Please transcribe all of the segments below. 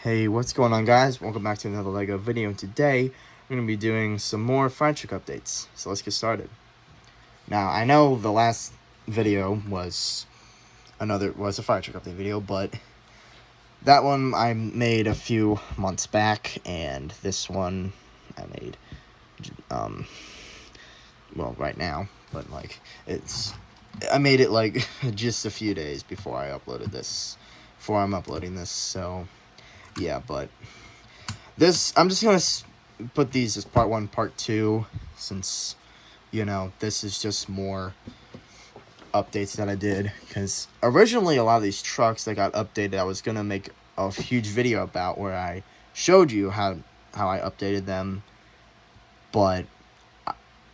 Hey, what's going on, guys? Welcome back to another LEGO video, and today we're going to be doing some more fire truck updates. So let's get started. Now, I know the last video was a fire truck update video, but that one I made a few months back, and this one I made, well, right now, but I made it like just a few days before I'm uploading this, so yeah, but I'm just gonna put these as part 1, part 2, since, this is just more updates that I did, because originally a lot of these trucks that got updated, I was gonna make a huge video about where I showed you how I updated them, but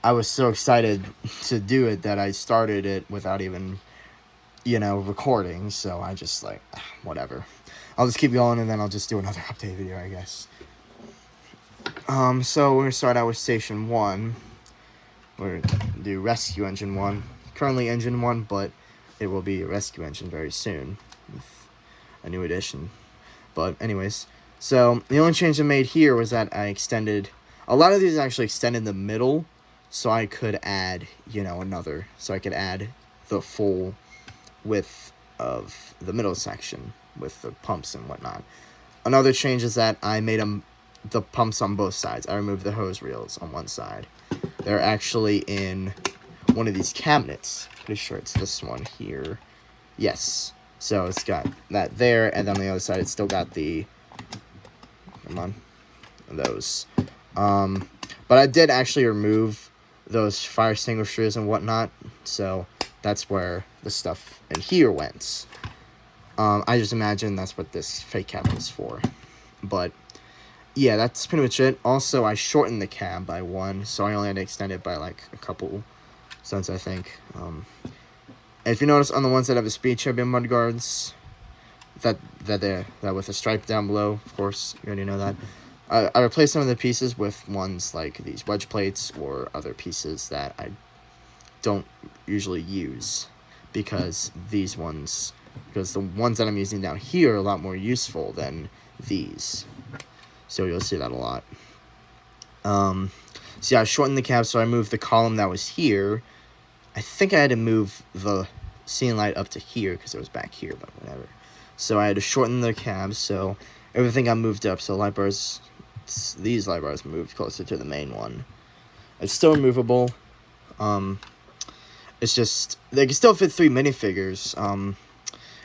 I was so excited to do it that I started it without even, recording, so I just whatever. I'll just keep going, and then I'll just do another update video, I guess. So we're gonna start out with Station 1. We're gonna do Rescue Engine 1. Currently Engine 1, but it will be a Rescue Engine very soon with a new edition. But anyways, so the only change I made here was that I extended, a lot of these actually extended the middle, so I could add, so I could add the full width of the middle section with the pumps and whatnot. Another change is that I made the pumps on both sides. I removed the hose reels on one side. They're actually in one of these cabinets. Pretty sure it's this one here. Yes. So it's got that there, and then on the other side it's still got those. But I did actually remove those fire extinguishers and whatnot, so that's where the stuff in here went. I just imagine that's what this fake cabinet is for. But yeah, that's pretty much it. Also, I shortened the cab by 1, so I only had to extend it by like a couple cents, I think. If you notice on the ones that have the speed champion mudguards, that with the stripe down below, of course, you already know that. I replaced some of the pieces with ones like these wedge plates or other pieces that I don't usually use, because the ones that I'm using down here are a lot more useful than these. So you'll see that a lot. So yeah, I shortened the cab, so I moved the column that was here. I think I had to move the ceiling light up to here because it was back here, but whatever. So I had to shorten the cab, so everything got moved up. So these light bars moved closer to the main one. It's still removable. It's just, they can still fit 3 minifigures.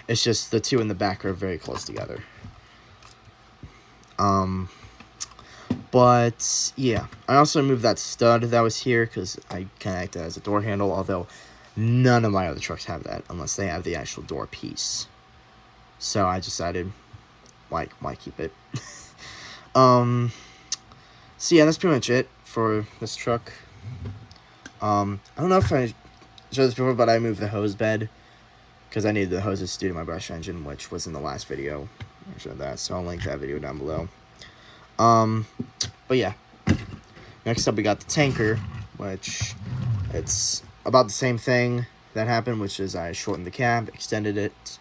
It's just the 2 in the back are very close together. But yeah, I also removed that stud that was here because I connected it as a door handle, although none of my other trucks have that unless they have the actual door piece. So I decided, why keep it? So yeah, that's pretty much it for this truck. I don't know if I showed this before, but I moved the hose bed because I needed the hoses to do my brush engine, which was in the last video. I showed that, so I'll link that video down below. But yeah, next up we got the tanker, which it's about the same thing that happened, which is I shortened the cab, extended it.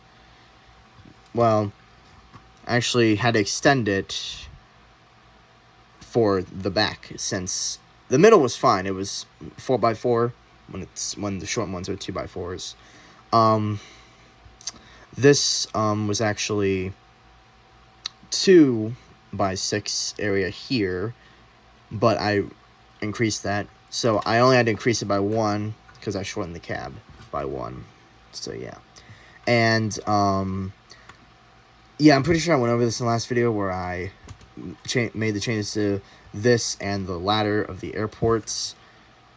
Well, I actually had to extend it for the back, since the middle was fine. It was 4x4 when the short ones are 2x4s. This was actually 2x6 area here, but I increased that, so I only had to increase it by 1 because I shortened the cab by 1. So yeah, and yeah, I'm pretty sure I went over this in the last video where I made the changes to this and the ladder of the airports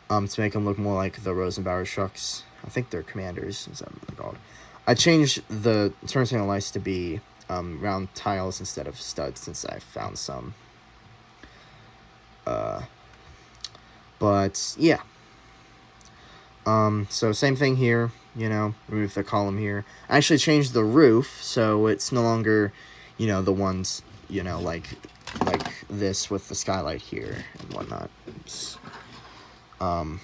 to make them look more like the Rosenbauer trucks. I think they're Commanders, is that what they're called. I changed the turn signal lights to be round tiles instead of studs, since I found some. But yeah. So same thing here, remove the column here. I actually changed the roof, so it's no longer, the ones, like this with the skylight here and whatnot. Oops. I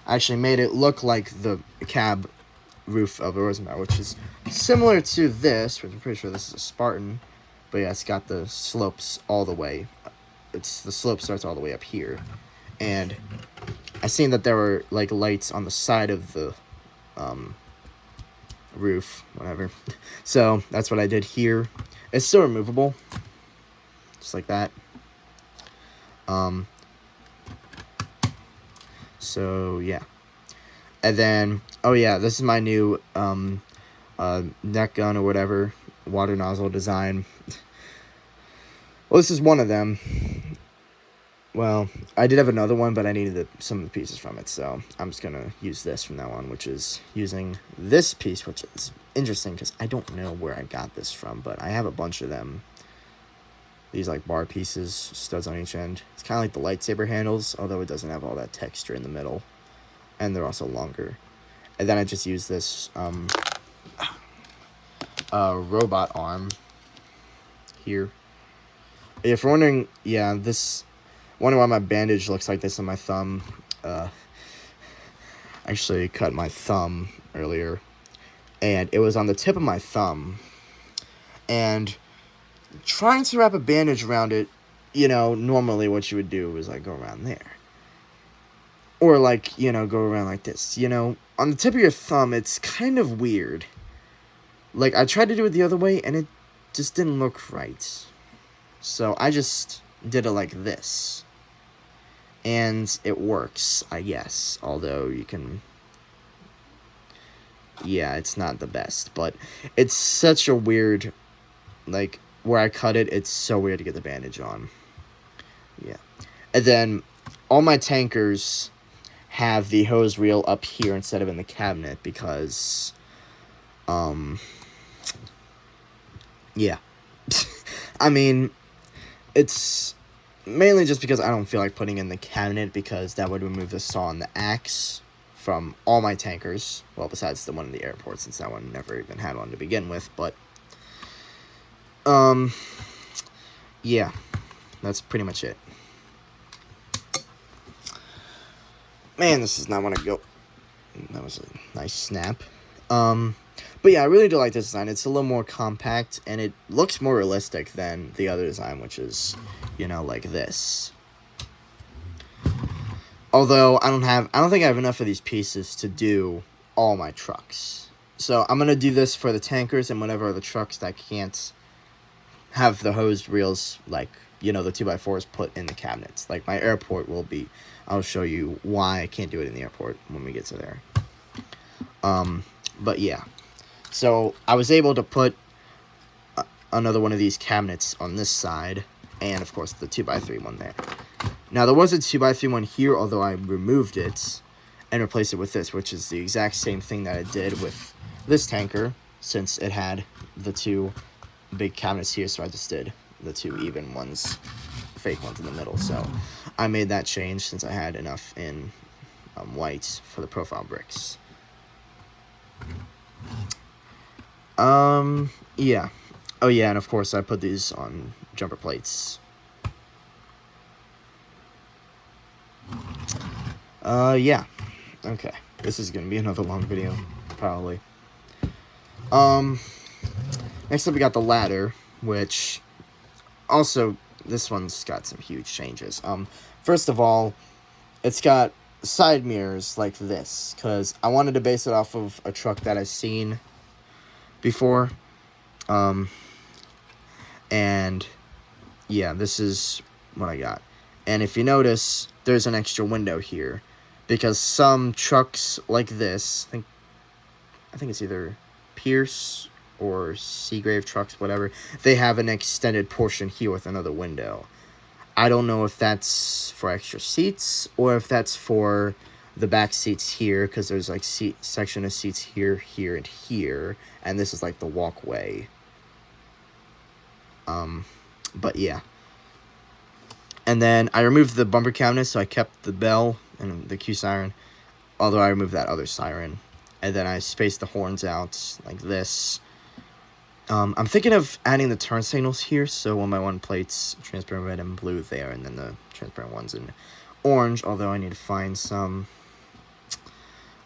actually made it look like the cab roof of a Rosenbauer, which is similar to this, which I'm pretty sure this is a Spartan. But yeah, it's got the slopes all the way. The slope starts all the way up here. And I seen that there were like lights on the side of the roof, whatever. So that's what I did here. It's still removable, just like that. So yeah. And then, oh yeah, this is my new neck gun or whatever, water nozzle design. Well, this is one of them. Well, I did have another one, but I needed some of the pieces from it, so I'm just going to use this from now on, which is using this piece, which is interesting because I don't know where I got this from, but I have a bunch of them. These, like, bar pieces, studs on each end. It's kind of like the lightsaber handles, although it doesn't have all that texture in the middle, and they're also longer. And then I just use this robot arm here. If you're wondering, yeah, wondering why my bandage looks like this on my thumb. Actually cut my thumb earlier, and it was on the tip of my thumb. And trying to wrap a bandage around it, you know, normally what you would do is like go around there. Or like, you know, go around like this. You know, on the tip of your thumb, it's kind of weird. Like, I tried to do it the other way, and it just didn't look right. So I just did it like this. And it works, I guess. Although you can... Yeah, it's not the best. But it's such a weird... Like, where I cut it, it's so weird to get the bandage on. Yeah. And then, all my tankers have the hose reel up here instead of in the cabinet because... Yeah. I mean, it's... mainly just because I don't feel like putting in the cabinet because that would remove the saw and the axe from all my tankers. Well, besides the one in the airport, since that one never even had one to begin with. But, yeah, that's pretty much it. Man, this does not want to go. That was a nice snap. But yeah, I really do like this design. It's a little more compact, and it looks more realistic than the other design, which is, you know, like this. Although, I don't think I have enough of these pieces to do all my trucks. So, I'm going to do this for the tankers and whatever other trucks that can't have the hosed reels, like, you know, the 2x4s put in the cabinets. Like, my airport will be... I'll show you why I can't do it in the airport when we get to there. But yeah. So, I was able to put another one of these cabinets on this side, and of course the 2x3 one there. Now, there was a 2x3 one here, although I removed it and replaced it with this, which is the exact same thing that I did with this tanker, since it had the two big cabinets here, so I just did the two even ones, fake ones in the middle. So, I made that change since I had enough in white for the profile bricks. Yeah. Oh, yeah, and of course I put these on jumper plates. Yeah. Okay. This is gonna be another long video, probably. Next up we got the ladder, which also, this one's got some huge changes. First of all, it's got side mirrors like this, because I wanted to base it off of a truck that I've seen before. And yeah, this is what I got. And if you notice, there's an extra window here, because some trucks like this, I think it's either Pierce or Seagrave trucks, whatever, they have an extended portion here with another window. I don't know if that's for extra seats or if that's for the back seats here, because there's like section of seats here, here, and here, and this is like the walkway. But yeah. And then I removed the bumper cabinet, so I kept the bell and the Q siren, although I removed that other siren. And then I spaced the horns out like this. I'm thinking of adding the turn signals here, so 1x1 plates, transparent red and blue there, and then the transparent ones in orange, although I need to find some.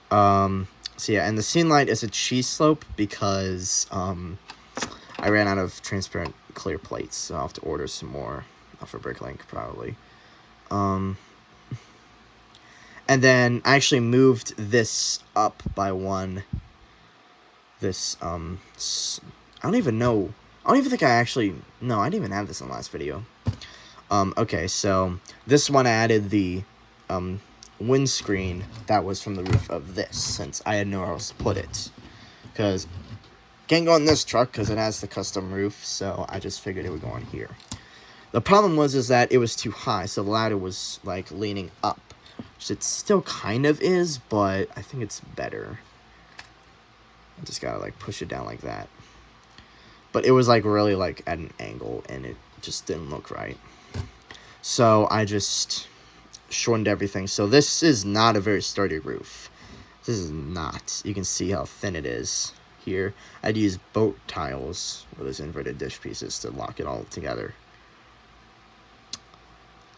So yeah, and the scene light is a cheese slope because I ran out of transparent clear plates, so I'll have to order some more for Bricklink probably. And then I actually moved this up by one. This, I don't even know. I don't even think I actually, no, I didn't even have this in the last video. Okay, so this one I added the, windscreen that was from the roof of this, since I had nowhere else to put it. Because, can't go on this truck because it has the custom roof, so I just figured it would go on here. The problem is that it was too high, so the ladder was, like, leaning up. Which it still kind of is, but I think it's better. I just gotta, like, push it down like that. But it was, like, really, like, at an angle, and it just didn't look right. So I just shortened everything. So this is not a very sturdy roof. This is not. You can see how thin it is here. I'd use boat tiles with those inverted dish pieces to lock it all together.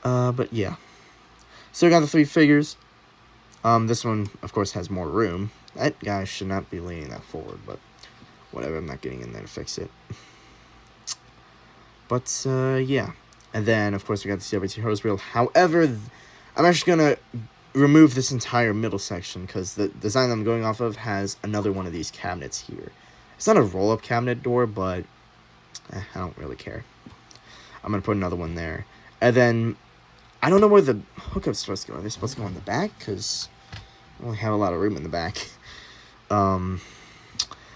But yeah. Still got the 3 figures. This one, of course, has more room. That guy should not be leaning that forward, but whatever. I'm not getting in there to fix it. But, yeah. And then, of course, we got the CWT hose reel. However, I'm actually going to remove this entire middle section because the design that I'm going off of has another one of these cabinets here. It's not a roll-up cabinet door, but I don't really care. I'm going to put another one there. And then, I don't know where the hookup's supposed to go. Are they supposed to go in the back? Because I only have a lot of room in the back.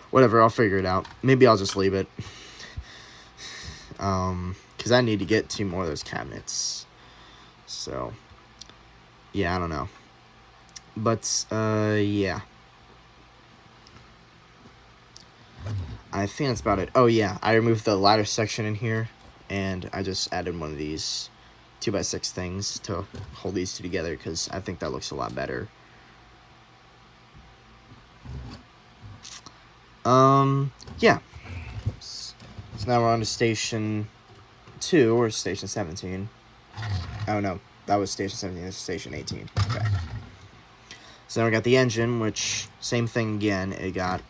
Whatever, I'll figure it out. Maybe I'll just leave it. Because I need to get 2 more of those cabinets. So, yeah, I don't know. But, yeah. I think that's about it. Oh, yeah, I removed the ladder section in here. And I just added one of these 2x6 things to hold these 2 together. Because I think that looks a lot better. Yeah. So now we're on to station 2, or station 17. Oh, no. That was station 17. This is station 18. Okay. So then we got the engine, which, same thing again. It got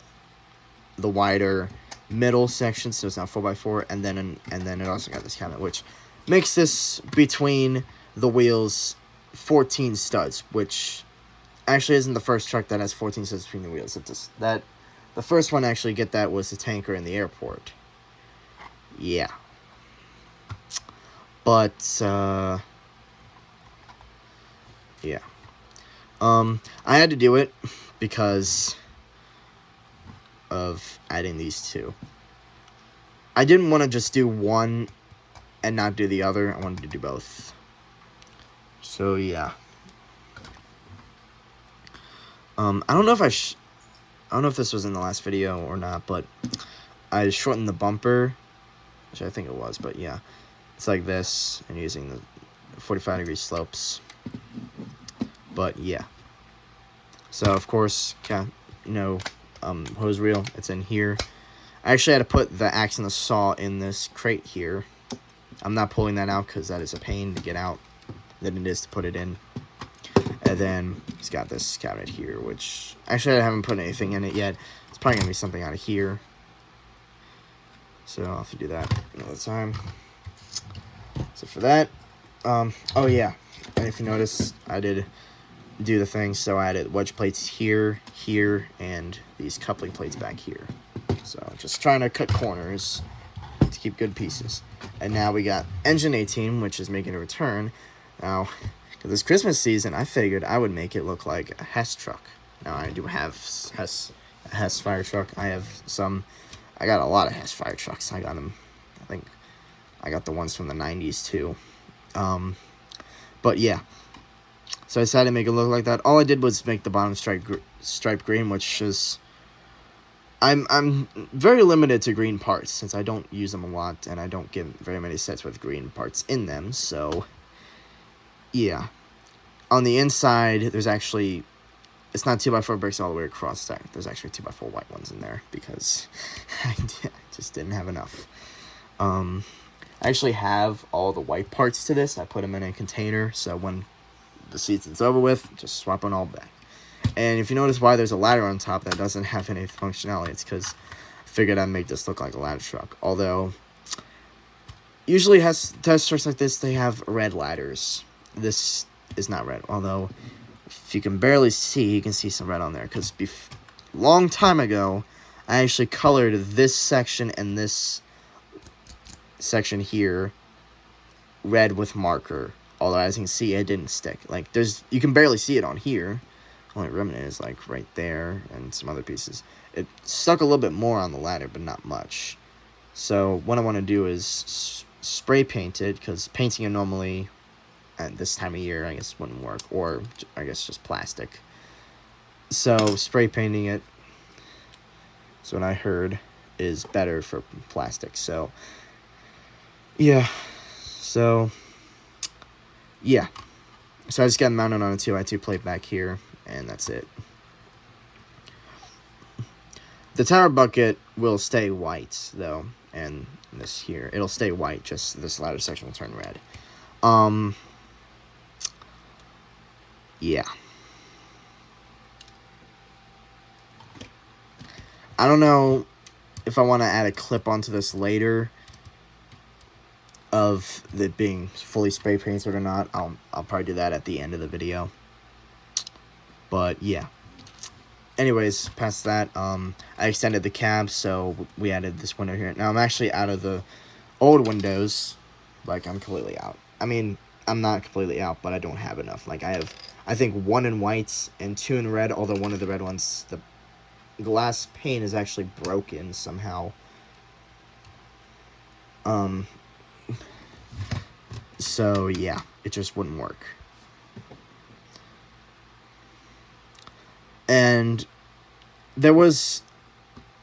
the wider middle section, so it's now 4x4. And then it also got this cabinet, which makes this between the wheels 14 studs, which actually isn't the first truck that has 14 studs between the wheels. The first one to actually get that was the tanker in the airport. Yeah. But, yeah. I had to do it because of adding these 2. I didn't want to just do one and not do the other. I wanted to do both. So, yeah. I don't know if I don't know if this was in the last video or not, but I shortened the bumper, which I think it was, but yeah. It's like this, and using the 45-degree slopes. But yeah. So, of course, hose reel, it's in here. I actually had to put the axe and the saw in this crate here. I'm not pulling that out because that is a pain to get out than it is to put it in. And then it's got this cabinet here, which actually I haven't put anything in it yet. It's probably going to be something out of here. So I'll have to do that another time. So for that, oh yeah, and if you notice, I did do the thing, so I added wedge plates here, here, and these coupling plates back here. So just trying to cut corners to keep good pieces. And now we got engine 18, which is making a return. Now, for this Christmas season, I figured I would make it look like a Hess truck. Now, I do have a Hess fire truck. I got a lot of Hess fire trucks. I got them, I think, I got the ones from the 90s, too. But, yeah. So I decided to make it look like that. All I did was make the bottom stripe green, which is... I'm very limited to green parts, since I don't use them a lot, and I don't get very many sets with green parts in them, so... Yeah. On the inside, there's actually... It's not 2x4 bricks all the way across there. There's actually 2x4 white ones in there, because I just didn't have enough. I actually have all the white parts to this. I put them in a container, so when the season's over with, just swap them all back. And if you notice why there's a ladder on top that doesn't have any functionality, it's because I figured I'd make this look like a ladder truck. Although, usually has test trucks like this, they have red ladders. This is not red, although if you can barely see, you can see some red on there, because long time ago, I actually colored this section and this section here red with marker. Although, as you can see, it didn't stick. Like, you can barely see it on here. Only remnant is, like, right there, and some other pieces. It stuck a little bit more on the ladder, but not much. So, what I want to do is spray paint it, because painting it normally at this time of year, I guess, wouldn't work. Or, I guess, just plastic. So, spray painting it, so what I heard, is better for plastic. So, yeah. So, yeah. So I just got mounted on a 2x2 plate back here, and that's it. The tower bucket will stay white, though, and this here. It'll stay white, just this ladder section will turn red. Yeah. I don't know if I want to add a clip onto this later of it being fully spray painted or not. I'll probably do that at the end of the video. But yeah. Anyways, past that, I extended the cab, so we added this window here. Now I'm actually out of the old windows. Like, I'm completely out. I mean, I'm not completely out, but I don't have enough. Like, I have, I think, 1 in white and 2 in red, although one of the red ones, the glass pane is actually broken somehow. So yeah, it just wouldn't work. And there was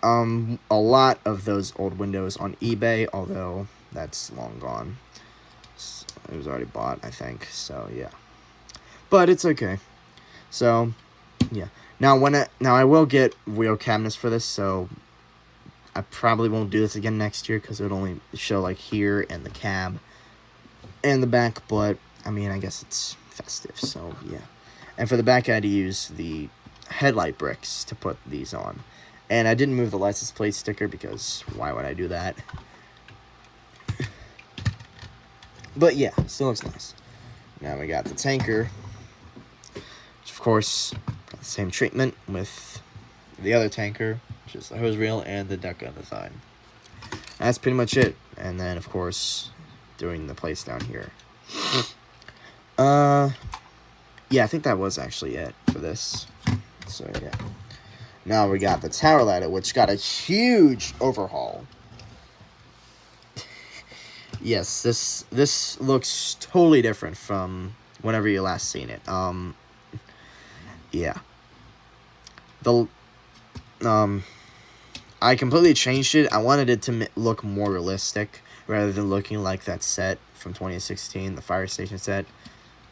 a lot of those old windows on eBay, although that's long gone. It was already bought, I think. So yeah, but it's okay. So yeah, now I will get wheel cabinets for this, so I probably won't do this again next year because it would only show like here and the cab and the back. But I mean, I guess it's festive, so yeah. And for the back, I had to use the headlight bricks to put these on. And I didn't move the license plate sticker because why would I do that? But yeah, still looks nice. Now we got the tanker, which of course got the same treatment with the other tanker, which is the hose reel and the deca design. That's pretty much it. And then of course doing the plates down here. Yeah, I think that was actually it for this. So yeah. Now we got the tower ladder, which got a huge overhaul. Yes, this looks totally different from whenever you last seen it. Yeah. I completely changed it. I wanted it to look more realistic rather than looking like that set from 2016, the fire station set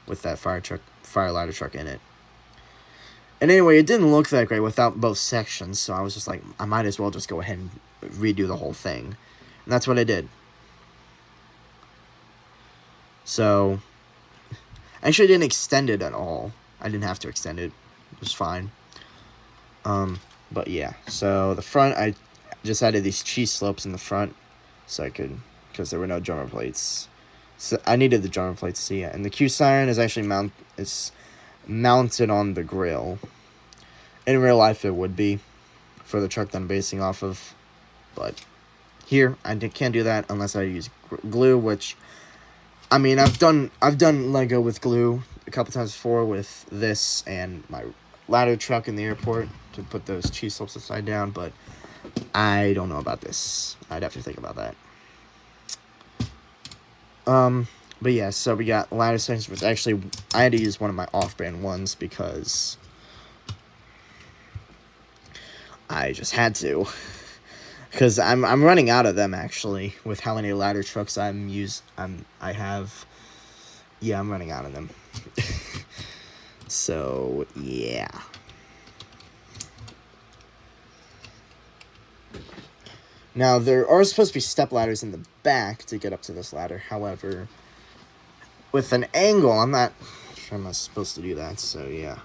with that fire ladder truck in it. And anyway, it didn't look that great without both sections, so I was just like, I might as well just go ahead and redo the whole thing. And that's what I did. So, I actually didn't extend it at all. I didn't have to extend it. It was fine. But yeah, so the front, I just added these cheese slopes in the front, so I could, because there were no drummer plates. So I needed the drummer plates, so yeah. And the Q siren is actually mounted on the grill. In real life, it would be for the truck that I'm basing off of, but here I can't do that unless I use glue. Which, I mean, I've done Lego with glue a couple times before with this and my ladder truck in the airport to put those cheese slopes upside down, but I don't know about this. I'd have to think about that. But yeah, so we got ladder sections, which actually I had to use one of my off-brand ones because I just had to. Because I'm running out of them, actually, with how many ladder trucks I have. Yeah, I'm running out of them. So, yeah. Now, there are supposed to be step ladders in the back to get up to this ladder. However, with an angle, I'm not sure I'm supposed to do that, so yeah.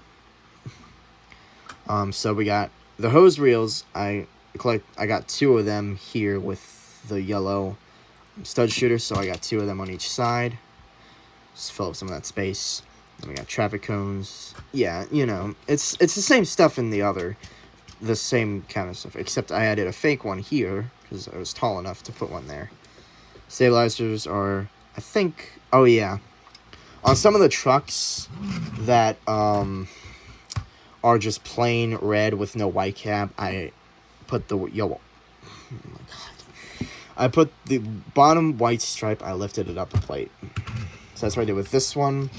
So we got the hose reels. I got 2 of them here with the yellow stud shooters, so I got 2 of them on each side. Just fill up some of that space. Then we got traffic cones. Yeah, you know, it's the same stuff in the same kind of stuff, except I added a fake one here because I was tall enough to put one there. Stabilizers are, I think, oh yeah, on some of the trucks that are just plain red with no white cap, I put the oh my god, I put the bottom white stripe, I lifted it up a plate. So that's what I did with this one.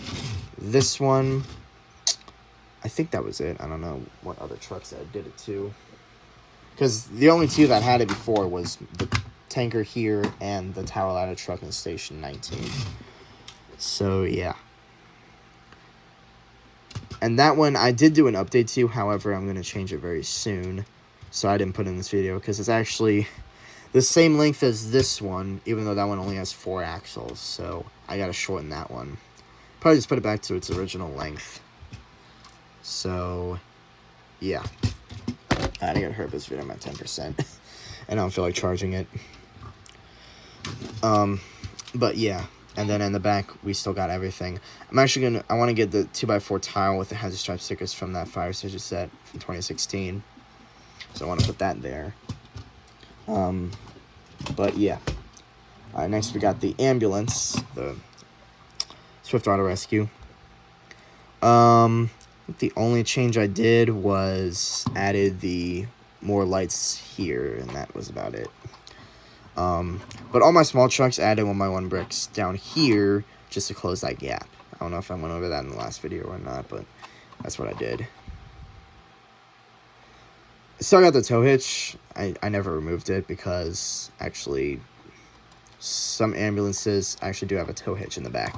I think that was it. I don't know what other trucks I did it to, because the only 2 that had it before was the tanker here and the tower ladder truck in station 19. So yeah, and that one I did do an update to. However, I'm going to change it very soon, so I didn't put it in this video because it's actually the same length as this one, even though that one only has 4 axles. So I got to shorten that one. Probably just put it back to its original length. So yeah, I didn't get hurt this video. I'm at 10%, and I don't feel like charging it. But yeah, and then in the back we still got everything. I want to get the 2x4 tile with the hazard stripe stickers from that fire station set from 2016. So I want to put that there. But yeah. Next we got the ambulance, the Swift Auto Rescue. The only change I did was added the more lights here, and that was about it. But all my small trucks added 1x1 bricks down here just to close that gap. I don't know if I went over that in the last video or not, but that's what I did. I still got the tow hitch. I never removed it because actually some ambulances actually do have a tow hitch in the back.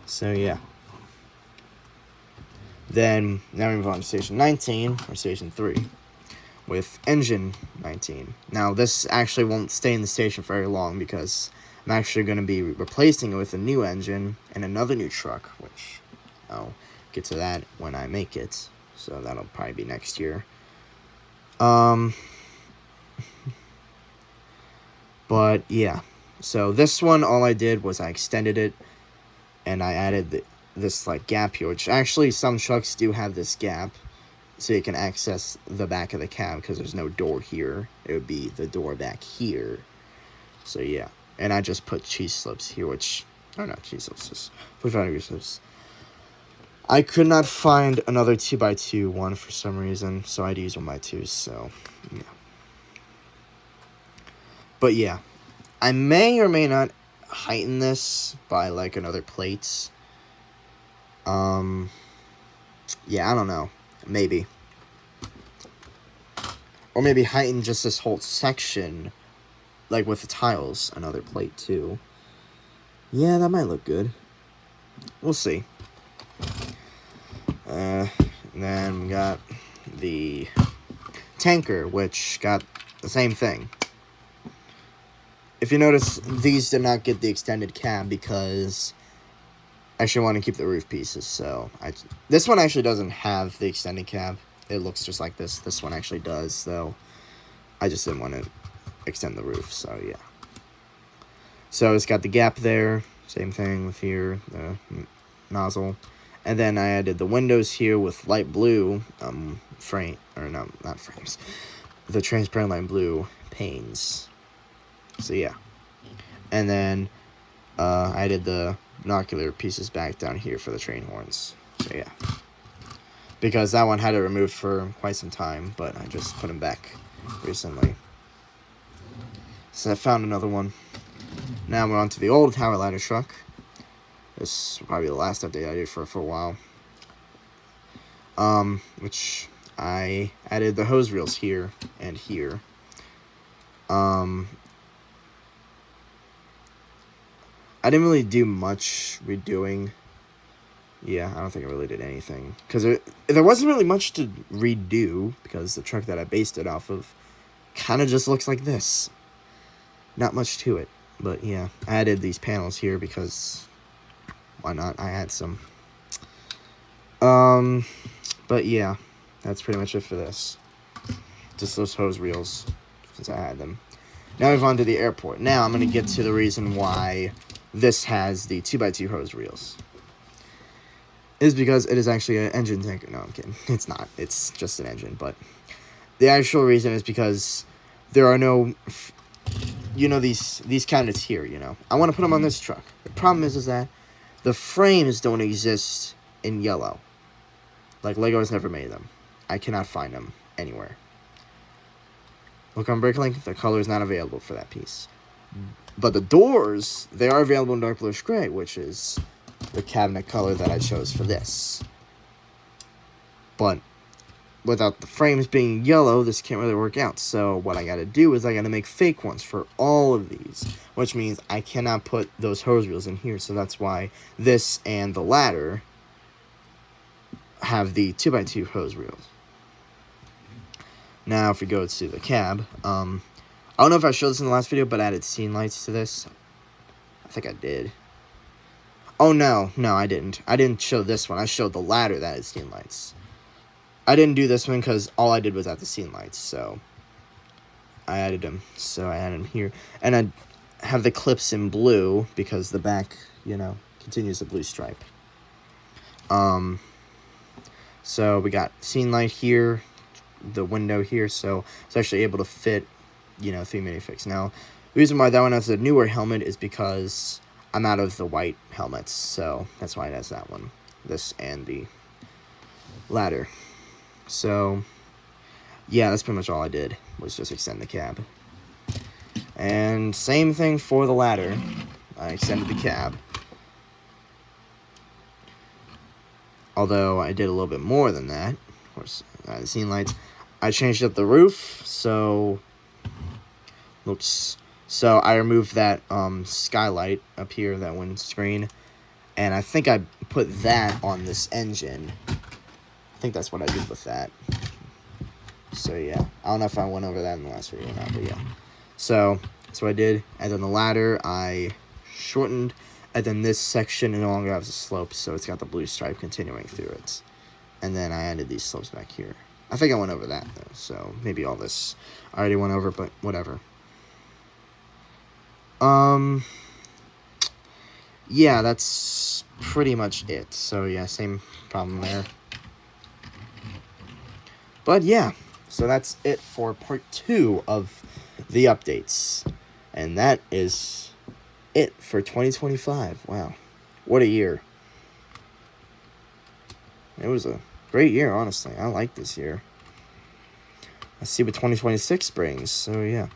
So yeah. Then now we move on to station 19 or station 3 with engine 19. Now this actually won't stay in the station for very long because I'm actually going to be replacing it with a new engine and another new truck, which I'll get to that when I make it. So that'll probably be next year. But yeah, so this one, all I did was I extended it and I added this like gap here, which actually some trucks do have this gap so you can access the back of the cab because there's no door here. It would be the door back here. So yeah, and I just put cheese slips here, which, oh no, cheese slips, just 45-degree slips. I could not find another 2x2 one for some reason, so I had to use 1x2s, so yeah. But yeah, I may or may not heighten this by like another plate. Yeah, I don't know. Maybe. Or maybe heighten just this whole section, like with the tiles, another plate too. Yeah, that might look good. We'll see. And then we got the tanker, which got the same thing. If you notice, these did not get the extended cab because I actually want to keep the roof pieces. So this one actually doesn't have the extended cab. It looks just like this. This one actually does, though. I just didn't want to extend the roof, so yeah. So it's got the gap there. Same thing with here, the nozzle. And then I added the windows here with light blue frame, or no, not frames. The transparent light blue panes. So yeah. And then I did the binocular pieces back down here for the train horns. So yeah. Because that one had it removed for quite some time, but I just put them back recently. So I found another one. Now we're on to the old tower ladder truck. This is probably the last update I did for a while. Which I added the hose reels here and here. I didn't really do much redoing. Yeah, I don't think I really did anything. Because there wasn't really much to redo, because the truck that I based it off of kind of just looks like this. Not much to it. But yeah, I added these panels here because why not? I had some. But yeah, that's pretty much it for this. Just those hose reels, since I had them. Now we've on to the airport. Now I'm going to get to the reason why this has the 2x2 hose reels. It is because it is actually an engine tanker. No, I'm kidding. It's not. It's just an engine. But the actual reason is because there are no, you know, these cabinets here, you know. I want to put them on this truck. The problem is that the frames don't exist in yellow. Like, Lego has never made them. I cannot find them anywhere. Look on Bricklink, the color is not available for that piece. But the doors, they are available in dark bluish gray, which is the cabinet color that I chose for this. But without the frames being yellow, this can't really work out. So what I gotta do is I gotta make fake ones for all of these, which means I cannot put those hose reels in here. So that's why this and the ladder have the 2x2 hose reels. Now, if we go to the cab, I don't know if I showed this in the last video, but I added scene lights to this. I think I did. Oh, no, I didn't. I didn't show this one. I showed the ladder that had scene lights. I didn't do this one because all I did was add the scene lights, so I added them. So I added them here. And I have the clips in blue because the back, you know, continues the blue stripe. So we got scene light here, the window here, so it's actually able to fit, you know, 3 minifigs. Now, the reason why that one has a newer helmet is because I'm out of the white helmets, so that's why it has that one. This and the ladder. So, yeah, that's pretty much all I did, was just extend the cab. And same thing for the ladder. I extended the cab. Although I did a little bit more than that. Of course, the scene lights. I changed up the roof, so looks. So I removed that skylight up here, that windscreen, and I think I put that on this engine. I think that's what I did with that. So yeah, I don't know if I went over that in the last video or not, but yeah. So that's what I did, and then the ladder I shortened. And then this section no longer has a slope, so it's got the blue stripe continuing through it. And then I added these slopes back here. I think I went over that, though, so maybe all this I already went over, but whatever. Yeah, that's pretty much it. So, yeah, same problem there. But, yeah, so that's it for part 2 of the updates. And that is it for 2025. Wow, what a year. It was a great year, honestly. I like this year. Let's see what 2026 brings. So yeah,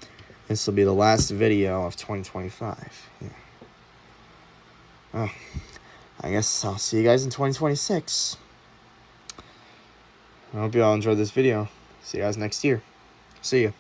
this will be the last video of 2025. Yeah. Oh, I guess I'll see you guys in 2026. I hope you all enjoyed this video. See you guys next year. See ya.